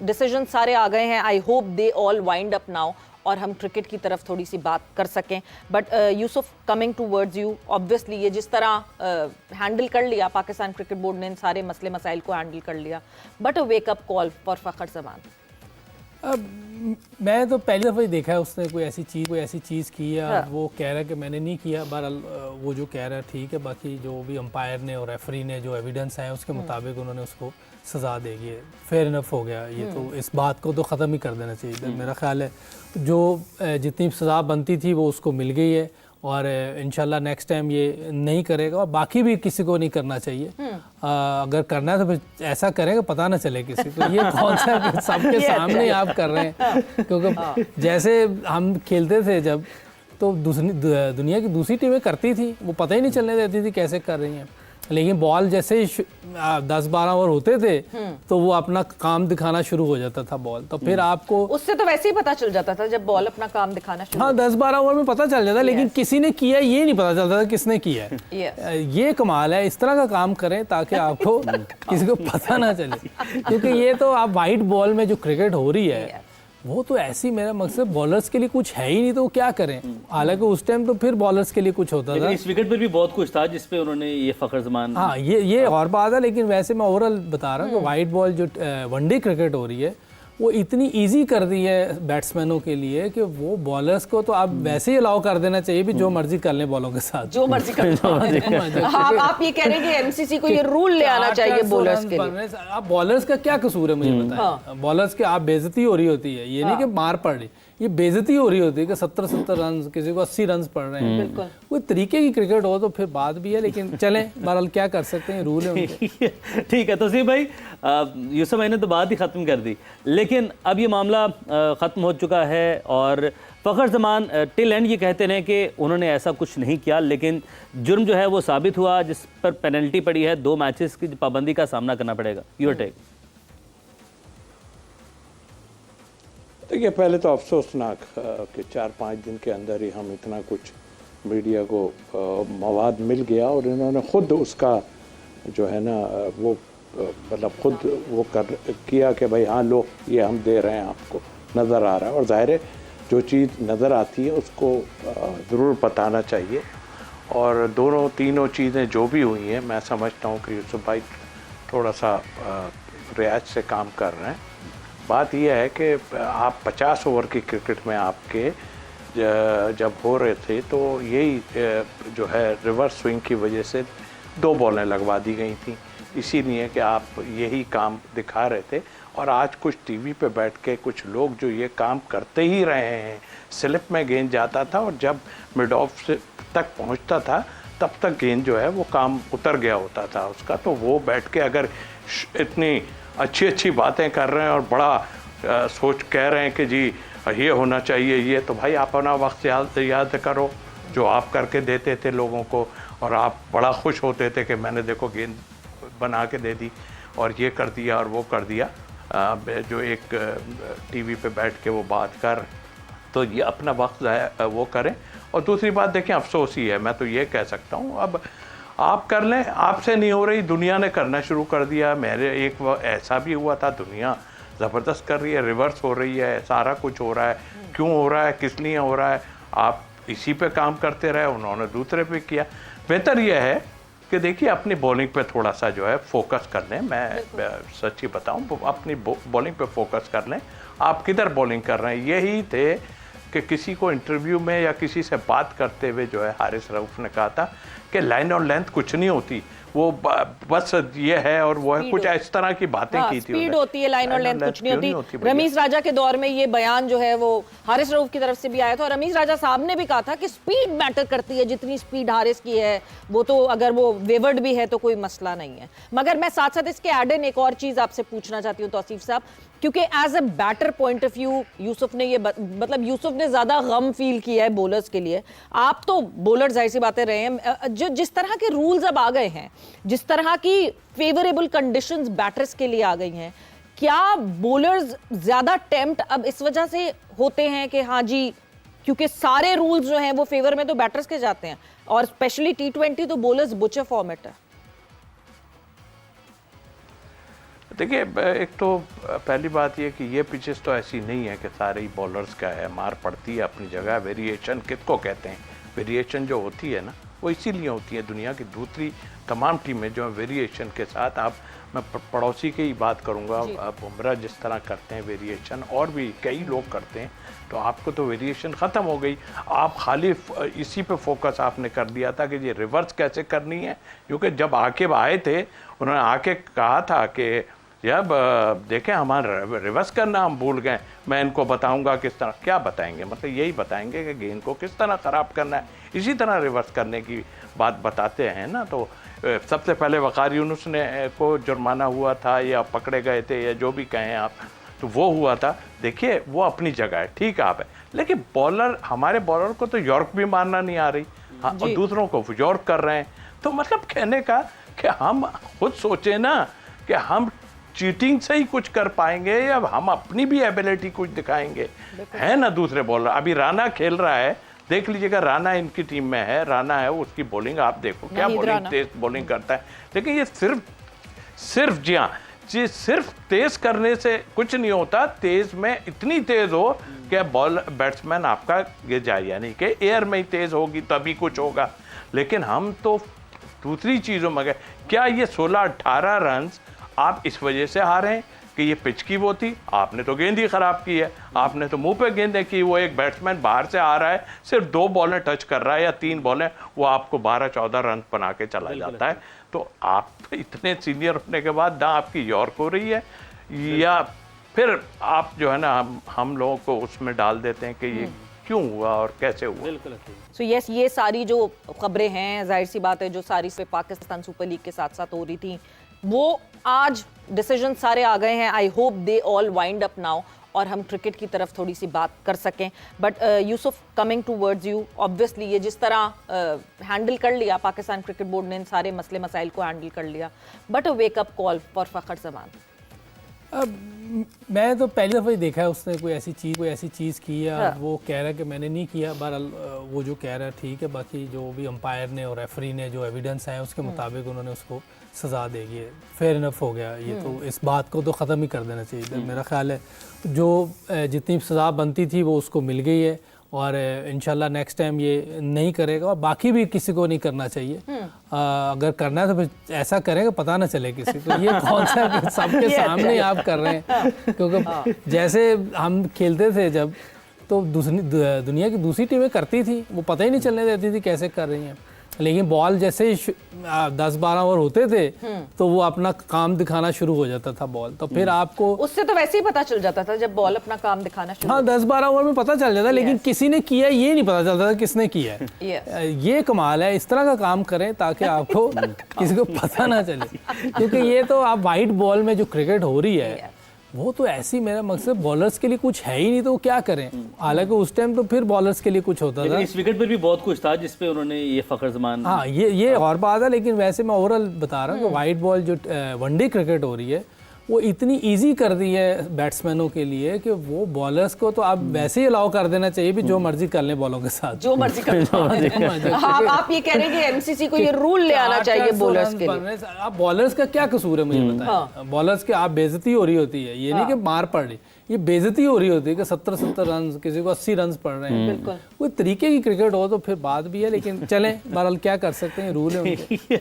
Decision सारे आ गए हैं, I hope they all wind up now और हम क्रिकेट की तरफ थोड़ी सी बात कर सकें। But Yusuf, coming towards you, obviously ये जिस तरह हैंडल कर लिया पाकिस्तान क्रिकेट बोर्ड ने, इन सारे मसले मसाइल को हैंडल कर लिया, but a wake up call for Fakhar Zaman. मैं तो पहली दफ़ा ही देखा है उसने कोई ऐसी चीज़ की है। हाँ। वो कह रहा है कि मैंने नहीं किया, बहरहाल वो जो कह रहा है ठीक है, बाकी जो भी अंपायर ने और रेफरी ने जो एविडेंस है उसके मुताबिक उन्होंने उसको सज़ा देगी, फेयर इनफ हो गया ये। तो इस बात को तो ख़त्म ही कर देना चाहिए। मेरा ख्याल है जो जितनी सज़ा बनती थी वो उसको मिल गई है और इंशाल्लाह नेक्स्ट टाइम ये नहीं करेगा और बाकी भी किसी को नहीं करना चाहिए। अगर करना है तो फिर ऐसा करेंगे पता ना चले किसी को। ये कौन सा सबके सामने आप कर रहे हैं, क्योंकि जैसे हम खेलते थे जब, तो दुनिया की दूसरी टीमें करती थी, वो पता ही नहीं चलने देती थी कैसे कर रही हैं। लेकिन बॉल जैसे ही 10-12 ओवर होते थे तो वो अपना काम दिखाना शुरू हो जाता था बॉल, तो फिर आपको उससे तो वैसे ही पता चल जाता था जब बॉल अपना काम दिखाना शुरू। हाँ, 10-12 ओवर में पता चल जाता, लेकिन किसी ने किया ये नहीं पता चलता था किसने किया है। ये कमाल है, इस तरह का काम करें ताकि आपको किसी को पता ना चले, क्योंकि ये तो आप वाइट बॉल में जो क्रिकेट हो रही है वो तो ऐसी, मेरा मकसद बॉलर्स के लिए कुछ है ही नहीं, तो वो क्या करें। हालांकि उस टाइम तो फिर बॉलर्स के लिए कुछ होता था। इस विकेट पर भी बहुत कुछ था जिसपे उन्होंने ये फ़खर ज़मान। हाँ, ये और बात है, लेकिन वैसे मैं ओवरऑल बता रहा हूँ कि वाइट बॉल जो वनडे क्रिकेट हो रही है वो इतनी इजी कर दी है बैट्समैनों के लिए कि वो बॉलर्स को तो आप वैसे ही अलाउ कर देना चाहिए भी जो मर्जी कर लें बॉलों के साथ, जो मर्जी कर लें। आप ये कह रहे हैं कि एमसीसी को ये रूल ले आना चाहिए बॉलर्स के लिए। आप बॉलर्स का क्या कसूर है मुझे बताएं। बॉलर्स के आप बेइज्जती हो रही होती है, ये नहीं कि मार पड़ रही, ये बेइज्जती हो रही होती है कि 70 रन, किसी को 80 रन पड़ रहे हैं। कोई तरीके की क्रिकेट हो तो फिर बात भी है, लेकिन चलें बहरहाल क्या कर सकते हैं, रूल है उनके। ठीक है तौसीफ भाई, यूसुफ भाई ने तो बात ही ख़त्म कर दी, लेकिन अब ये मामला ख़त्म हो चुका है और फ़खर ज़मान टिल एंड ये कहते हैं कि उन्होंने ऐसा कुछ नहीं किया, लेकिन जुर्म जो है वो साबित हुआ, जिस पर पेनल्टी पड़ी है, 2 मैचेस की पाबंदी का सामना करना पड़ेगा। Your take. देखिए, पहले तो अफसोसनाक कि 4-5 दिन के अंदर ही हम इतना कुछ मीडिया को मवाद मिल गया और इन्होंने ख़ुद उसका जो है ना वो मतलब खुद वो किया कि भाई हाँ लो ये हम दे रहे हैं, आपको नज़र आ रहा है। और ज़ाहिर है जो चीज़ नज़र आती है उसको ज़रूर बताना चाहिए। और दोनों तीनों चीज़ें जो भी हुई हैं, मैं समझता हूँ कि यूसुफ भाई थोड़ा सा रियाज से काम कर रहे हैं। बात यह है कि आप 50 ओवर की क्रिकेट में आपके जब हो रहे थे तो यही जो है रिवर्स स्विंग की वजह से 2 बॉलें लगवा दी गई थी, इसीलिए कि आप यही काम दिखा रहे थे। और आज कुछ टीवी पे बैठ के कुछ लोग जो ये काम करते ही रहे हैं, स्लिप में गेंद जाता था और जब मिड ऑफ से तक पहुंचता था तब तक गेंद जो है वो काम उतर गया होता था उसका। तो वो बैठ के अगर इतनी अच्छी बातें कर रहे हैं और बड़ा सोच कह रहे हैं कि जी ये होना चाहिए, ये तो भाई आप अपना वक्त याद करो जो आप करके देते थे लोगों को, और आप बड़ा खुश होते थे कि मैंने देखो गेंद बना के दे दी और ये कर दिया और वो कर दिया। जो एक टीवी पे बैठ के वो बात कर, तो ये अपना वक्त वो करें। और दूसरी बात देखें, अफसोस ही है, मैं तो ये कह सकता हूँ अब आप कर लें, आपसे नहीं हो रही, दुनिया ने करना शुरू कर दिया। मेरे एक ऐसा भी हुआ था, दुनिया ज़बरदस्त कर रही है, रिवर्स हो रही है, सारा कुछ हो रहा है। क्यों हो रहा है, किस लिए हो रहा है, आप इसी पे काम करते रहे, उन्होंने दूसरे पे किया। बेहतर यह है कि देखिए अपनी बॉलिंग पे थोड़ा सा जो है फोकस कर लें। मैं सच्ची बताऊं, अपनी बॉलिंग पे फोकस कर लें। आप किधर बॉलिंग कर रहे हैं, यही थे कि किसी को इंटरव्यू में या किसी से बात करते हुए जो है हारिस रऊफ ने कहा था कि लाइन और लेंथ कुछ नहीं होती, वो बस ये है और वो है, कुछ इस तरह की बातें की थी। स्पीड होती है, लाइन और लेंथ कुछ नहीं होती। रमीज राजा के दौर में ये बयान जो है वो हारिस रऊफ की तरफ से भी आया था और रमीज राजा साहब ने भी कहा था कि स्पीड मैटर करती है, जितनी स्पीड हारिस की है वो तो अगर वो वेवर्ड भी है तो कोई मसला नहीं है। मगर मैं साथ साथ इसके एड इन एक और चीज आपसे पूछना चाहती हूँ तौसीफ साहब, क्योंकि as a better point of view Yusuf ने ये मतलब यूसुफ ने ज्यादा गम फील किया है बॉलर्स के लिए। आप तो बॉलर जाहिर सी बातें रहे हैं, जो जिस तरह के रूल्स अब आ गए हैं, जिस तरह की फेवरेबल कंडीशंस बैटर्स के लिए आ गई हैं, क्या बॉलर्स ज्यादा टेम्प्ट अब इस वजह से होते हैं कि हाँ जी क्योंकि सारे रूल्स जो हैं वो फेवर में तो बैटर्स के जाते हैं और स्पेशली T20 तो बॉलर्स बुचर फॉर्मेट है। देखिए, एक तो पहली बात ये कि ये पिचेस तो ऐसी नहीं है कि सारे ही बॉलर्स का है, मार पड़ती है अपनी जगह। वेरिएशन किसको कहते हैं? वेरिएशन जो होती है ना, वो इसीलिए होती है। दुनिया की दूसरी तमाम टीमें जो है वेरिएशन के साथ, आप मैं पड़ोसी की ही बात करूंगा, आप बुमराह जिस तरह करते हैं वेरिएशन, और भी कई लोग करते हैं, तो आपको तो वेरिएशन ख़त्म हो गई। आप खाली इसी पे फोकस आपने कर दिया था कि ये रिवर्स कैसे करनी है, क्योंकि जब आके आए थे उन्होंने आके कहा था कि जब देखें हमारा रिवर्स करना हम भूल गए, मैं इनको बताऊंगा किस तरह। क्या बताएंगे? मतलब यही बताएंगे कि गेंद को किस तरह ख़राब करना है, इसी तरह रिवर्स करने की बात बताते हैं ना। तो सबसे पहले वक़ार यूनुस ने को जुर्माना हुआ था या पकड़े गए थे या जो भी कहें आप, तो वो हुआ था। देखिए वो अपनी जगह है, ठीक है आप है, लेकिन बॉलर, हमारे बॉलर को तो यॉर्क भी मारना नहीं आ रही, हाँ, और दूसरों को यॉर्क कर रहे हैं। तो मतलब कहने का कि हम खुद सोचे ना कि हम चीटिंग से ही कुछ कर पाएंगे या हम अपनी भी एबिलिटी कुछ दिखाएंगे, है ना। दूसरे बॉलर, अभी राणा खेल रहा है, देख लीजिएगा, राणा इनकी टीम में है, राणा है, उसकी बॉलिंग आप देखो, क्या बॉलिंग, तेज बॉलिंग करता है। लेकिन ये सिर्फ जी हाँ जी, सिर्फ तेज करने से कुछ नहीं होता, तेज में इतनी तेज हो कि बैट्समैन आपका गिर जाए, यानी कि एयर में ही तेज होगी तभी कुछ होगा। लेकिन हम तो दूसरी चीज़ों में गए। क्या ये 16-18 रन आप इस वजह से हारे हैं कि ये पिच की वो थी? आपने तो गेंद ही ख़राब की है, आपने तो मुंह पे गेंदें की। वो एक बैट्समैन बाहर से आ रहा है, सिर्फ 2 बॉलें टच कर रहा है या 3 बॉलें, वो आपको 12-14 रन बना के चला जाता है। तो आप इतने सीनियर होने के बाद ना आपकी यॉर्क हो रही है, या फिर आप जो है ना हम लोगों को उसमें डाल देते हैं कि ये क्यों हुआ और कैसे हुआ। बिल्कुल। सो यस, ये सारी जो खबरें हैं, जाहिर सी बात है, जो सारी से पाकिस्तान सुपर लीग के साथ साथ हो रही थी, वो आज डिसीजन सारे आ गए हैं। I hope they all wind up now और हम क्रिकेट की तरफ थोड़ी सी बात कर सकें। But Yusuf, coming towards you, obviously ये जिस तरह हैंडल कर लिया पाकिस्तान क्रिकेट बोर्ड ने, इन सारे मसले मसाइल को हैंडल कर लिया, but a wake up call for Fakhar Zaman. मैं तो पहली दफ़ा ही देखा है उसने कोई ऐसी चीज़ की है। हाँ। वो कह रहा है कि मैंने नहीं किया, बहरहाल वो जो कह रहा है ठीक है, बाकी जो भी अंपायर ने और रेफरी ने जो एविडेंस है उसके मुताबिक उन्होंने उसको सज़ा देगी, फेयर इनफ हो गया। ये तो इस बात को तो ख़त्म ही कर देना चाहिए। मेरा ख्याल है जो जितनी सज़ा बनती थी वो उसको मिल गई है, और इंशाल्लाह नेक्स्ट टाइम ये नहीं करेगा, और बाकी भी किसी को नहीं करना चाहिए। अगर करना है तो फिर ऐसा करेगा पता ना चले किसी को। ये कौन सा सबके सामने आप कर रहे हैं, क्योंकि जैसे हम खेलते थे जब, तो दुनिया की दूसरी टीमें करती थी, वो पता ही नहीं चलने देती थी कैसे कर रही हैं। लेकिन बॉल जैसे 10-12 ओवर होते थे तो वो अपना काम दिखाना शुरू हो जाता था बॉल, तो फिर आपको उससे तो वैसे ही पता चल जाता था जब बॉल अपना काम दिखाना शुरू। हाँ, 10-12 ओवर में पता चल जाता, लेकिन किसी ने किया ये नहीं पता चलता था किसने किया है। ये कमाल है, इस तरह का काम करें ताकि आपको किसी को पता ना चले, क्योंकि ये तो आप वाइट बॉल में जो क्रिकेट हो रही है वो तो ऐसी, मेरा मकसद बॉलर्स के लिए कुछ है ही नहीं, तो वो क्या करें। हालांकि उस टाइम तो फिर बॉलर्स के लिए कुछ होता था। इस विकेट पर भी बहुत कुछ था जिसपे उन्होंने ये फ़खर ज़मान, हाँ ये और बात है, लेकिन वैसे मैं ओवरऑल बता रहा हूँ कि वाइट बॉल जो वनडे क्रिकेट हो रही है वो इतनी इजी कर दी है बैट्समैनों के लिए कि वो बॉलर्स को तो आप वैसे ही अलाउ कर देना चाहिए भी जो मर्जी कर ले बॉलों के साथ, जो मर्जी कर ले। आप ये कह रहे हैं कि एमसीसी को ये रूल ले आना चाहिए बॉलर्स के लिए। आप बॉलर्स का क्या कसूर है मुझे बताएं। बॉलर्स के आप बेइज्जती हो रही होती है, ये नहीं कि मार पड़ रही, ये बेइज्जती हो रही होती है कि 70 रन, किसी को 80 रन पड़ रहे हैं। कोई तरीके की क्रिकेट हो तो फिर बात भी है, लेकिन चलें, बहरहाल क्या कर सकते हैं, रूल है उनके।